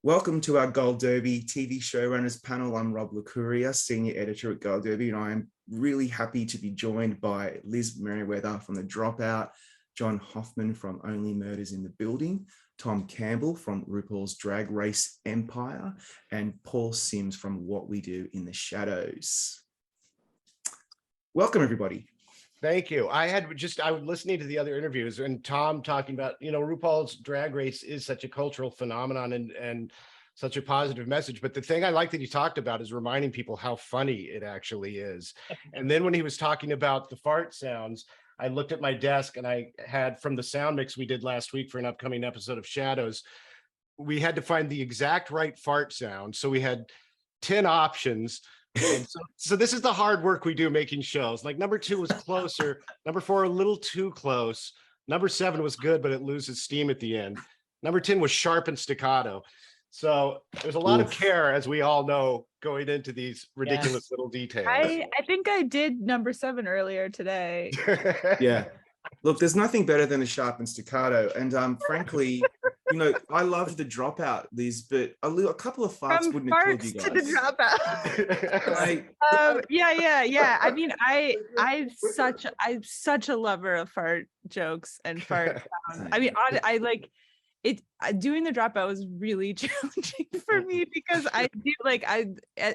Welcome to our Gold Derby TV Showrunners panel. I'm Rob Licuria, Senior Editor at Gold Derby, and I'm really happy to be joined by Liz Meriwether from The Dropout, John Hoffman from Only Murders in the Building, Tom Campbell from RuPaul's Drag Race Empire, and Paul Sims from What We Do in the Shadows. Welcome, everybody. Thank you. I was listening to the other interviews and Tom talking about, RuPaul's Drag Race is such a cultural phenomenon and such a positive message. But the thing I like that he talked about is reminding people how funny it actually is. And then when he was talking about the fart sounds, I looked at my desk and I had from the sound mix we did last week for an upcoming episode of Shadows, we had to find the exact right fart sound. So we had 10 options. And so this is the hard work we do making shows. Like number 2 was closer, number 4 a little too close, number 7 was good but it loses steam at the end, number 10 was sharp and staccato. So there's a lot of care, as we all know, going into these ridiculous little details. I think I did number 7 earlier today. Yeah, look, there's nothing better than a sharp and staccato, and frankly, I love The Dropout, Liz, but a couple of farts From wouldn't have killed you farts guys. to The Dropout. Yeah. I mean, I'm such a lover of fart jokes and fart sounds. I mean, I like it. Doing The Dropout was really challenging for me because I do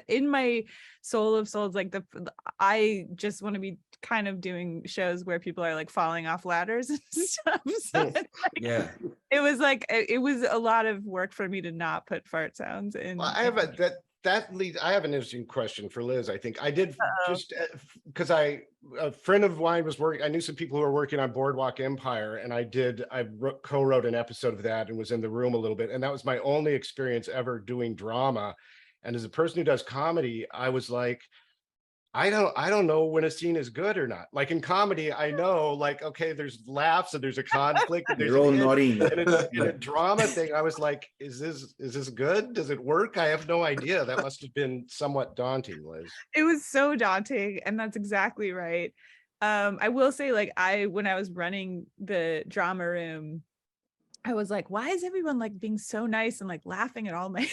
in my soul of souls, I just want to be kind of doing shows where people are like falling off ladders and stuff. So it was a lot of work for me to not put fart sounds in. Well, I have an interesting question for Liz. I think I did just because a friend of mine was working. I knew some people who were working on Boardwalk Empire, and I co-wrote an episode of that and was in the room a little bit. And that was my only experience ever doing drama. And as a person who does comedy, I was like, I don't know when a scene is good or not. Like in comedy, I know, like, okay, there's laughs and there's a conflict. And You're all nodding. In a drama thing, I was like, is this good? Does it work? I have no idea. That must have been somewhat daunting, Liz. It was so daunting, and that's exactly right. I will say, when I was running the drama room, I was like, why is everyone like being so nice and like laughing at all my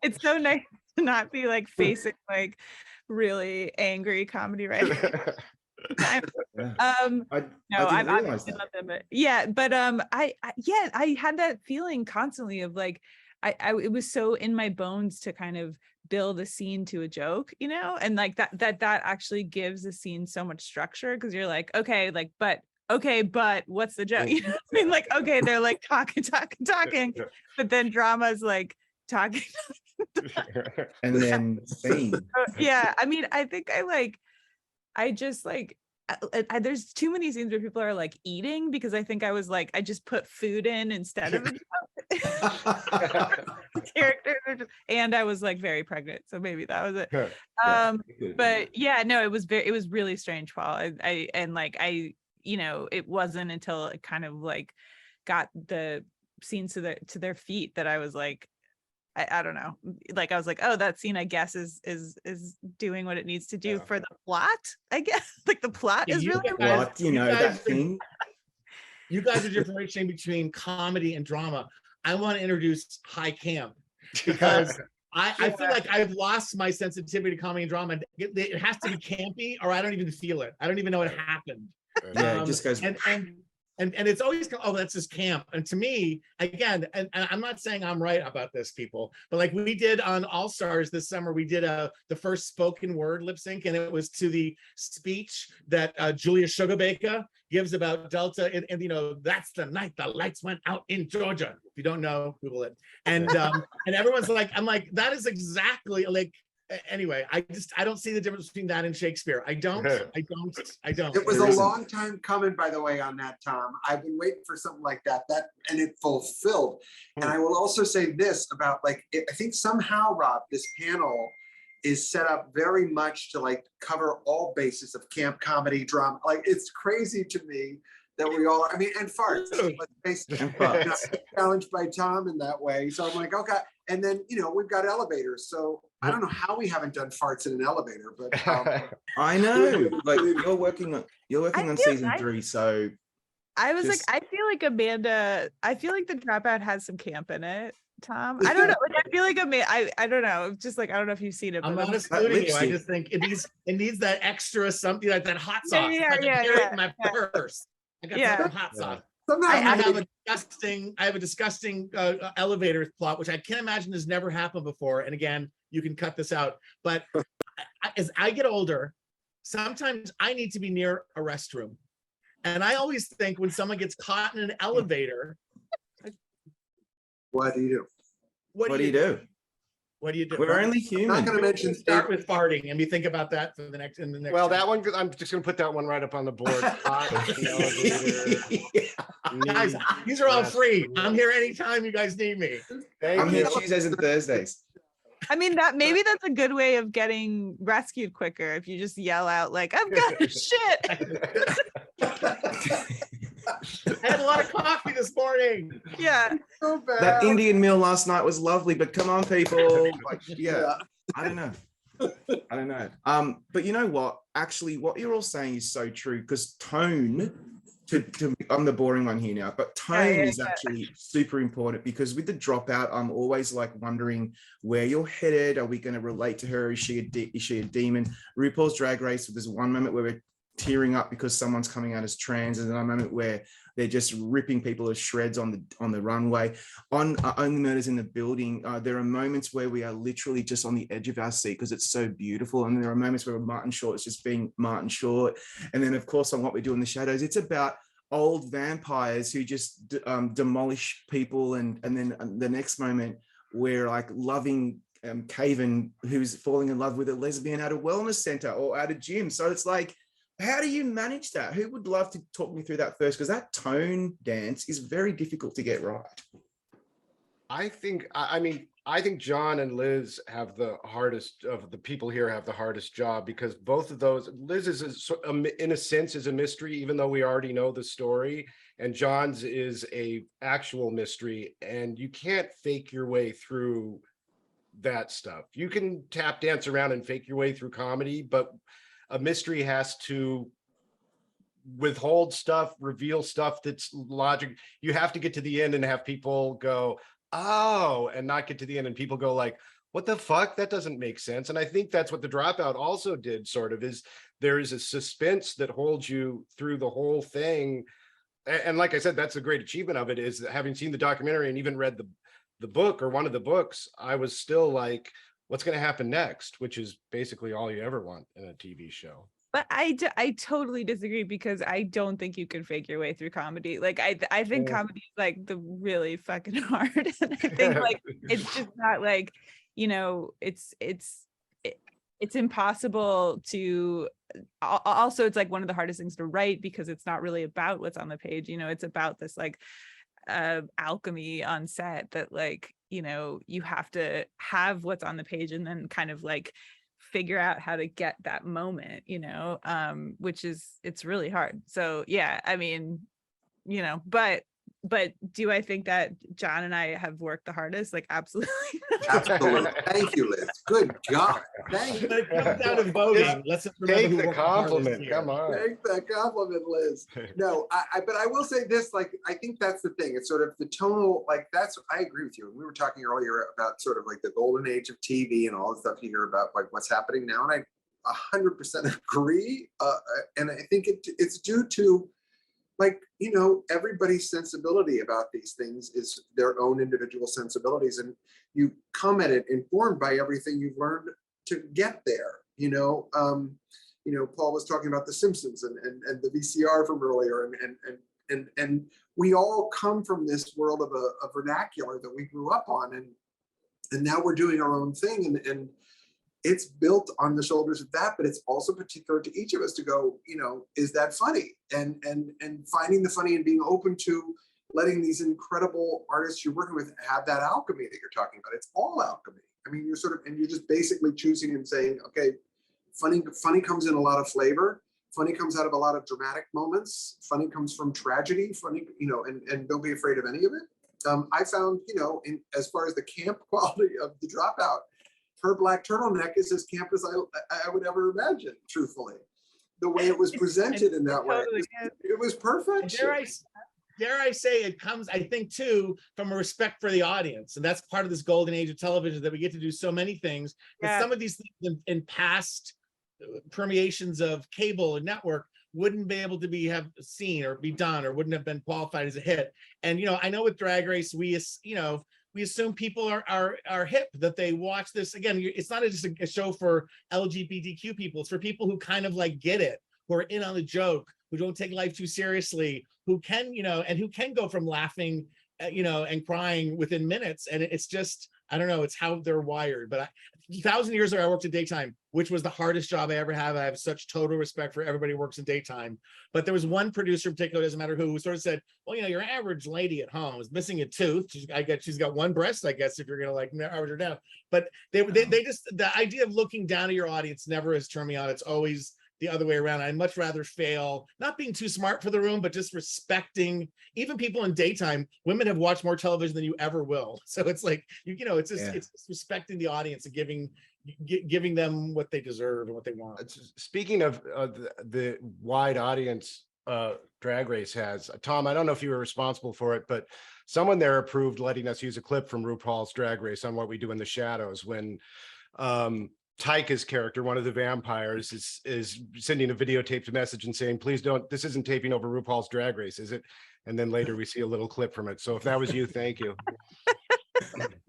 it's so nice to not be like facing like really angry comedy writing. I had that feeling constantly of like it was so in my bones to kind of build a scene to a joke, and like that actually gives a scene so much structure, because you're like, okay, but what's the joke? You know what I mean? Like, okay, they're like talking, but then drama's like talking. And then scene. Yeah, I mean, I think there's too many scenes where people are like eating, because I think I just put food in instead of characters, and I was like very pregnant, so maybe that was it. But yeah, no, it was really strange, Paul. It wasn't until it kind of like got the scenes to their feet that I was like, I don't know, like I was like, oh, that scene I guess is doing what it needs to do for the plot, I guess. Like the plot is really that thing. You guys are differentiating between comedy and drama. I want to introduce high camp, because I feel like I've lost my sensitivity to comedy and drama. It has to be campy or I don't even feel it. I don't even know it happened. Yeah, it just goes and it's always, oh, that's just camp. And to me, again, and I'm not saying I'm right about this, people, but like we did on All Stars this summer, we did the first spoken word lip sync, and it was to the speech that Julia Sugarbaker gives about Delta, and that's the night the lights went out in Georgia. If you don't know, Google it. And and everyone's like, I'm like, that is exactly like. Anyway, I don't see the difference between that and Shakespeare. I don't. It was a long time coming, by the way, on that, Tom. I've been waiting for something like that, and it fulfilled. And I will also say this about I think somehow, Rob, this panel is set up very much to like cover all bases of camp, comedy, drama. Like, it's crazy to me that we all, I mean, and farts. Let's face it, challenged by Tom in that way. So I'm like, okay. And then, we've got elevators. So I don't know how we haven't done farts in an elevator, but I know. Like you're working on season 3, so I was Just- like, I feel like the Dropout has some camp in it, Tom. I don't know. Like, I feel like I don't know. Just like, I don't know if you've seen it. I'm but not excluding you. I lipstick. just think it needs that extra something, like that hot sauce. Yeah, It's like yeah, I carry it yeah, in my yeah. purse. I got Yeah. some hot sauce. Somehow I I have a disgusting elevator plot, which I can't imagine has never happened before. And again, you can cut this out. But as I get older, sometimes I need to be near a restroom. And I always think when someone gets caught in an elevator, what do you do? what What do you do? What do you do? We're only I'm not human. going to mention Start with farting, and we think about that for the next. Well, that one, I'm just gonna put that one right up on the board. Hot in the elevator, guys, need these are all free. restroom. I'm here anytime you guys need me. Thank I'm here you. Tuesdays and Thursdays. I mean, that maybe that's a good way of getting rescued quicker if you just yell out like, "I've got a shit." I had a lot of coffee this morning. Yeah. So bad. That Indian meal last night was lovely, but come on, people. Like, yeah, I don't know. I don't know. But you know what? Actually, what you're all saying is so true, because tone, I'm the boring one here now, but tone is actually super important, because with the Dropout, I'm always like wondering where you're headed. Are we going to relate to her? Is she a demon? RuPaul's Drag Race, there's one moment where we're tearing up because someone's coming out as trans, and then a moment where they're just ripping people to shreds on the runway. On Only Murders in the Building, there are moments where we are literally just on the edge of our seat because it's so beautiful, and there are moments where Martin Short is just being Martin Short. And then of course on What We Do in the Shadows, it's about old vampires who just demolish people, and then the next moment we're like loving Caven, who's falling in love with a lesbian at a wellness center or at a gym. So it's like, how do you manage that? Who would love to talk me through that first? Because that tone dance is very difficult to get right. I think John and Liz have the hardest of the people here, have the hardest job, because both of those, Liz is in a sense is a mystery, even though we already know the story, and John's is a actual mystery, and you can't fake your way through that stuff. You can tap dance around and fake your way through comedy, but a mystery has to withhold stuff, reveal stuff that's logic. You have to get to the end and have people go, oh, and not get to the end and people go like, what the fuck? That doesn't make sense. And I think that's what the Dropout also did, sort of, is there is a suspense that holds you through the whole thing. And like I said, that's a great achievement of it, is that having seen the documentary and even read the book, or one of the books, I was still like, what's going to happen next, which is basically all you ever want in a TV show. But I totally disagree, because I don't think you can fake your way through comedy. Like I think comedy is like the really fucking hard. And I think like it's just not like, you know, it's impossible to. Also, it's like one of the hardest things to write, because it's not really about what's on the page. You know, it's about this like alchemy on set that, like, you know, you have to have what's on the page and then kind of like figure out how to get that moment, you know, which is, it's really hard. So yeah, I mean, you know, but do I think that John and I have worked the hardest? Like, absolutely. Absolutely. Thank you, Liz. Good God. Thank you. When it comes down to voting, let's remember Take who the worked hardest compliment. here. Come on. Take that compliment, Liz. No, but I will say this, like, I think that's the thing. It's sort of the tonal, like, I agree with you. We were talking earlier about sort of like the golden age of TV and all the stuff you hear about, like what's happening now. And I 100% agree. And I think it's due to, like, you know, everybody's sensibility about these things is their own individual sensibilities. And you come at it informed by everything you've learned to get there. You know, Paul was talking about The Simpsons and the VCR from earlier, and we all come from this world of a vernacular that we grew up on, and now we're doing our own thing, and it's built on the shoulders of that, but it's also particular to each of us to go, you know, is that funny? And finding the funny and being open to letting these incredible artists you're working with have that alchemy that you're talking about. It's all alchemy. I mean, you're just basically choosing and saying, okay, funny comes in a lot of flavor. Funny comes out of a lot of dramatic moments. Funny comes from tragedy. Funny, you know, and don't be afraid of any of it. I found, you know, as far as the camp quality of the Dropout, her black turtleneck is as camp as I would ever imagine, truthfully. the way it was presented in that way. It was perfect. Dare I say, it comes, I think, too, from a respect for the audience. And that's part of this golden age of television, that we get to do so many things. But some of these things in past permeations of cable and network wouldn't be able to have seen or be done, or wouldn't have been qualified as a hit. And, I know with Drag Race, we assume people are hip, that they watch this. Again, it's not just a show for LGBTQ people. It's for people who kind of like get it, who are in on the joke, who don't take life too seriously, who can, and who can go from laughing, and crying within minutes. And it's just, I don't know, it's how they're wired. But 1,000 years ago, I worked in daytime, which was the hardest job I ever have. I have such total respect for everybody who works in daytime. But there was one producer in particular, doesn't matter who sort of said, well, your average lady at home is missing a tooth. She's got one breast, I guess, if you're going to like average her down. But they just, the idea of looking down at your audience never has turned me on. It's always the other way around. I'd much rather fail, not being too smart for the room, but just respecting even people in daytime. Women have watched more television than you ever will. So it's like, it's just, it's respecting the audience and giving them what they deserve and what they want. Speaking of the wide audience Drag Race has, Tom, I don't know if you were responsible for it, but someone there approved letting us use a clip from RuPaul's Drag Race on What We Do in the Shadows, when Taika's character, one of the vampires, is sending a videotaped message and saying, please don't, this isn't taping over RuPaul's Drag Race, is it? And then later we see a little clip from it. So if that was you, thank you.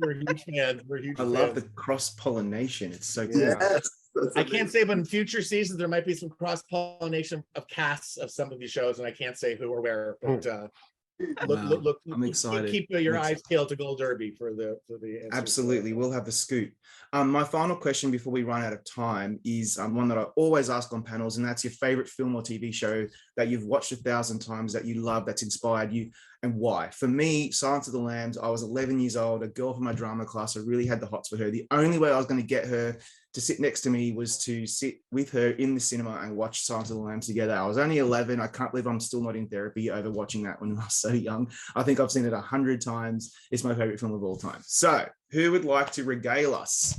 We're huge fans. I love the cross-pollination. It's so cool. Yes, I can't say, but in future seasons, there might be some cross-pollination of casts of some of these shows, and I can't say who or where, but look, I'm excited. Keep your eyes peeled to Gold Derby for the answers. Absolutely, we'll have the scoop. My final question before we run out of time is one that I always ask on panels, and that's your favorite film or TV show that you've watched 1,000 times, that you love, that's inspired you, and why. For me, Silence of the Lambs, I was 11 years old, a girl from my drama class. I really had the hots for her. The only way I was going to get her to sit next to me was to sit with her in the cinema and watch Silence of the Lambs together. I was only 11. I can't believe I'm still not in therapy over watching that when I was so young. I think I've seen it 100 times. It's my favorite film of all time. So who would like to regale us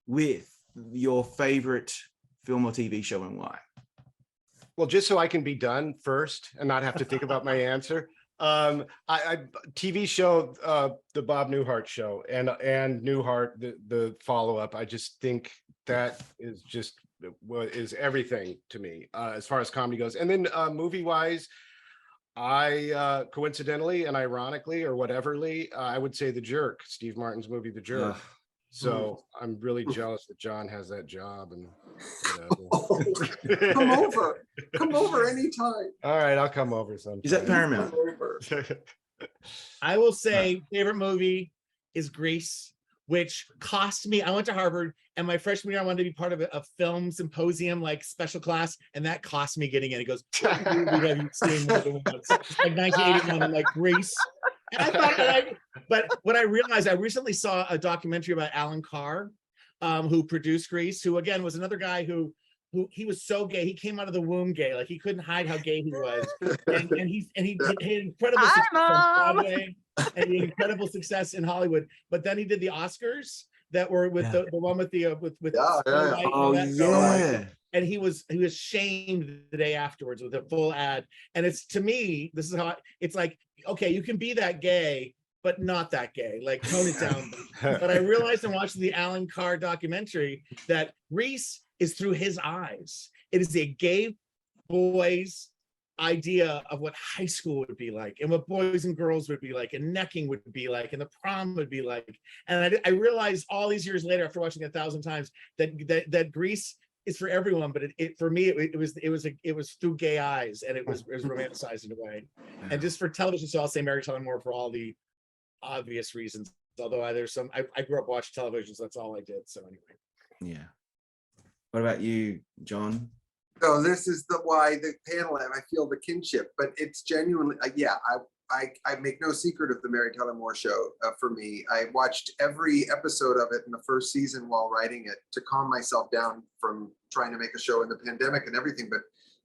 with your favorite film or TV show and why? Well, just so I can be done first and not have to think about my answer. TV show, the Bob Newhart show, and Newhart, the follow-up. I just think that is just what is everything to me as far as comedy goes. And then movie-wise, I coincidentally and ironically or whateverly, I would say The Jerk, Steve Martin's movie The Jerk. So I'm really jealous that John has that job. And come over anytime. All right, I'll come over sometime. Is that Paramount? I will say favorite movie is Grease, which cost me. I went to Harvard, and my freshman year I wanted to be part of a film symposium, like special class, and that cost me getting in. It goes, what movie have you seen more than once? Like 1981, I'm like, Grease. And I thought, but what I realized, I recently saw a documentary about Alan Carr, who produced Grease, who again was another guy who he was so gay. He came out of the womb gay, like he couldn't hide how gay he was. And he had incredible success on Broadway, and he had incredible success in Hollywood. But then he did the Oscars that were with the one with the and he was shamed the day afterwards with a full ad. And it's, to me, this is how it's like, okay, you can be that gay, but not that gay, like tone it down. But I realized in watching the Alan Carr documentary that Grease is through his eyes. It is a gay boy's idea of what high school would be like, and what boys and girls would be like, and necking would be like, and the prom would be like. And I realized all these years later, after watching it 1,000 times, that Grease is for everyone, but for me it was through gay eyes, and it was romanticized in a way. And just for television, so I'll say Mary Tyler Moore for all the obvious reasons. Although I grew up watching television, so that's all I did. So anyway. Yeah. What about you, John? So this is why the panel, I feel the kinship, but it's genuinely, I make no secret of the Mary Tyler Moore Show. For me, I watched every episode of it in the first season while writing it to calm myself down from trying to make a show in the pandemic and everything, but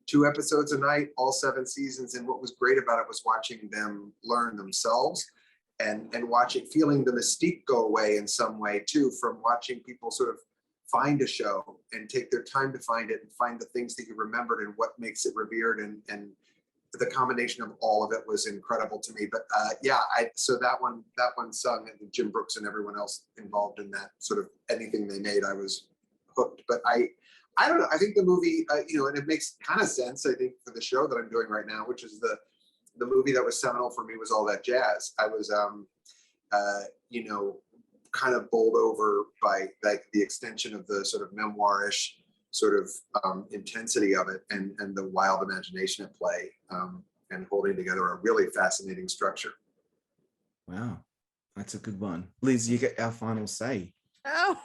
2 episodes a night, all 7 seasons. And what was great about it was watching them learn themselves and feeling the mystique go away in some way too, from watching people sort of find a show and take their time to find it and find the things that you remembered and what makes it revered, and the combination of all of it was incredible to me. But so that one sung, and Jim Brooks and everyone else involved in that, sort of anything they made, I was hooked. But I don't know. I think the movie, and it makes kind of sense, I think, for the show that I'm doing right now, which is the movie that was seminal for me was All That Jazz. I was, kind of bowled over by like the extension of the sort of memoirish sort of intensity of it, and the wild imagination at play, and holding together a really fascinating structure. Wow, that's a good one. Liz, you get our final say. Oh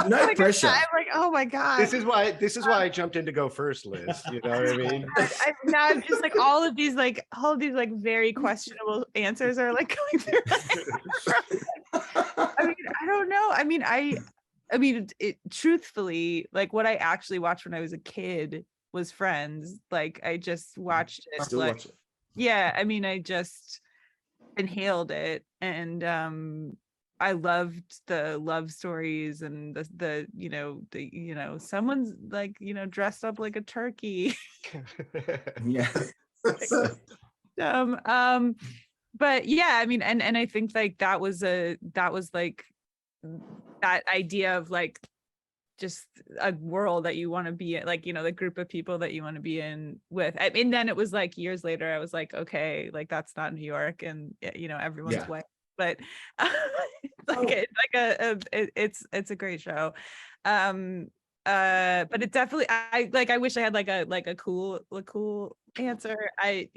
No pressure. I'm like, oh my god. This is why I jumped in to go first, Liz. You know what I mean? I'm just like all of these like very questionable answers are like going through my head. I mean, I don't know. I mean, it truthfully, like what I actually watched when I was a kid was Friends. Like I just watched it. Still watch it. Yeah, I mean, I just inhaled it, and I loved the love stories and the someone's like, dressed up like a turkey. Yeah. But yeah, I mean, and I think like that was like that idea of like just a world that you want to be in, like, the group of people that you want to be in with. I mean, then it was like years later, I was like, okay, like that's not New York, and everyone's white. But it's a great show. But it definitely, I wish I had like a cool answer. I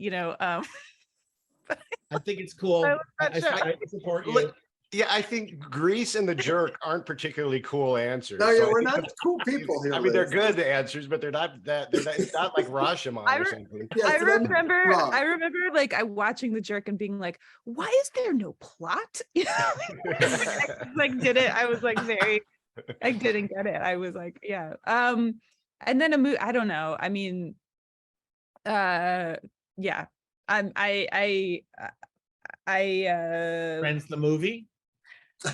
think it's cool. I support you. Yeah, I think Grease and The Jerk aren't particularly cool answers. No, yeah, So we're not cool people here. I mean, they're Liz. good answers, but they're not it's not like Rashomon or something. Yeah, I so that- remember like I watching The Jerk and being like, why is there no plot? I was like very, I didn't get it. I was like, yeah. And then a movie, I don't know. I mean, yeah. Friends the movie.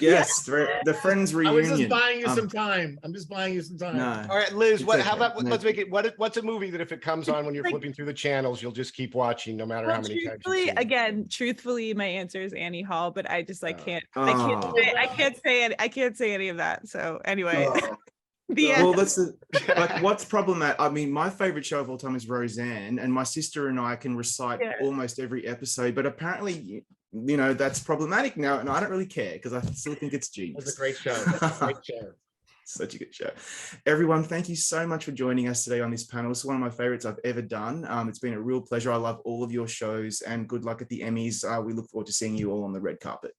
Yes, the Friends I reunion. was just buying you some time. I'm just buying you some time. No. All right, Liz, It's how okay. about No. let's make it what's a movie that if it comes on when you're Like- flipping through the channels, you'll just keep watching no matter how many times you see it? Truthfully, my answer is Annie Hall, but I just can't Oh. I can't say any of that. So anyway, Oh. the Well, end. that's like what's problematic. I mean, my favorite show of all time is Roseanne, and my sister and I can recite almost every episode. But apparently, that's problematic now, and I don't really care because I still think it's It genius. was a great show. Great show. Such a good show. Everyone, thank you so much for joining us today on this panel. It's one of my favorites I've ever done. It's been a real pleasure. I love all of your shows, and good luck at the Emmys. We look forward to seeing you all on the red carpet.